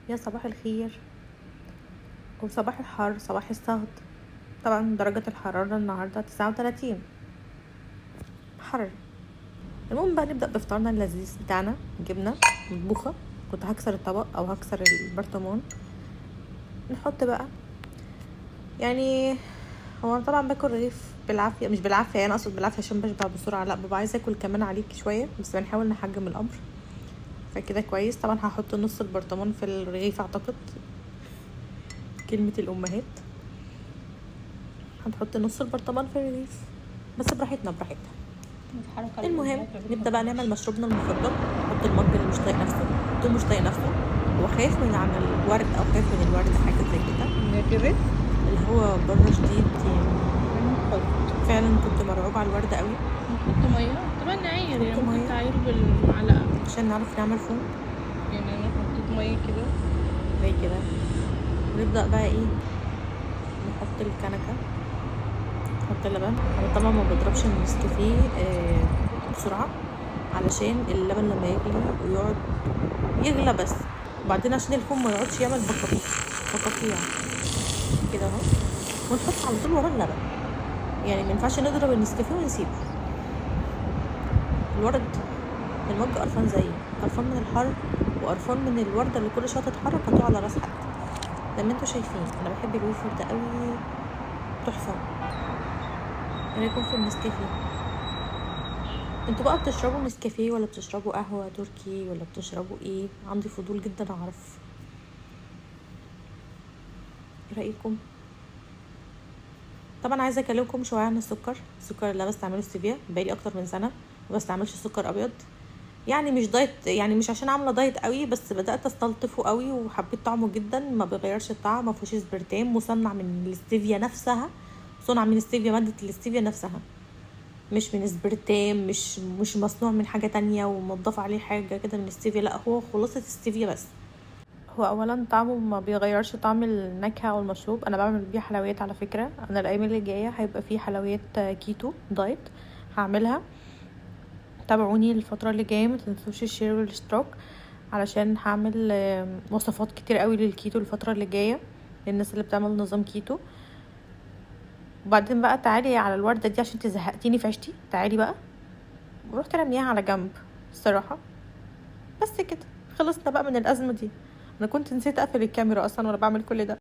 يا صباح الخير وصباح الحر صباح الصهد. طبعا درجة الحرارة النهاردة 39 حر. المهم بقى نبدأ بفطارنا اللذيذ بتاعنا. جبنة مطبوخة، كنت هكسر الطبق او هكسر البرطمان. نحط بقى يعني، هو أنا طبعا باكل رغيف بالعافية، مش بالعافية يعني، اقصد بالعافية عشان بشبع بسرعة، لا ببقى عايزة اكل كمان عليك شوية، بس بنحاول نحجم الامر فكده كويس. طبعا هحط نص البرطمان في الرغيف اعتقد، كلمة الامهات، هنحط نص البرطمان في الرغيف بس براحتنا. المهم نبدا بقى نعمل مشروبنا المفضل. نحط المج اللي مش طايق نفسه، ده مش طايق نفسه، هو خايف من عن الورد او خايف من الورد، حاجه زي كده، نجرب اللي هو بره شديد يعني. نحط فعلا كنت مرعوبه على الورد قوي. نحط ميه طبعا، نعاير يعني، نحط ممكن ميه تعايره بالمعلقه، عشان نعرف نعمل فوم يعني انا حطيت ميه كده زي كده. ونبدا بقى ايه، نحط الكنكه، نحط اللبن. انا طبعا ما بضربش النسكافيه بسرعه، علشان اللبن لما يغلي ويقعد يغلى بس، وبعدين عشان الفوم ما يقعدش يعمل بقاقيع كده اهو. ونحط على طول ورا اللبن، يعني ما ينفعش نضرب النسكافيه ونسيبه. الورد المج قرفان زيي، قرفان من الحر وقرفان من الورده اللي كل شويه تتحرك هتقع على راس حد. زي ما انتوا شايفين انا بحب الويفر ده قوي، تحفه. ايه رايكم في النسكافيه؟ انتوا بقى بتشربوا نسكافيه ولا بتشربوا قهوه تركي ولا بتشربوا ايه؟ عندي فضول جدا اعرف ايه رايكم. طبعا عايزه اكلمكم شويه عن السكر اللي انا بستعمله ستيفيا، بقالي اكتر من سنه ما بستعملش سكر ابيض. يعني مش دايت، يعني مش عشان عامله دايت قوي، بس بدات استلطفه قوي وحبيت طعمه جدا. ما بيغيرش الطعم، ما فيهوش اسبرتام، مصنع من الستيفيا نفسها، صنع من الستيفيا، ماده الستيفيا نفسها، مش من اسبرتام، مش مصنوع من حاجه تانية ومضاف عليه حاجه كده من الستيفيا، لا هو خلاصه الستيفيا بس. هو اولا طعمه ما بيغيرش طعم النكهه او المشروب. انا بعمل بيه حلويات على فكره، انا الايام اللي جايه هيبقى فيه حلويات كيتو دايت هعملها. تابعوني الفتره اللي جايه، ما تنسوش الشير والاشتراك، علشان هعمل وصفات كتير قوي للكيتو الفتره اللي جايه للناس اللي بتعمل نظام كيتو. وبعدين بقى تعالي على الورده دي عشان تزهقتيني في عشتي، تعالي بقى. ورحت رميها على جنب الصراحه. بس كده خلصنا بقى من الازمه دي. انا كنت نسيت اقفل الكاميرا اصلا وانا بعمل كل ده.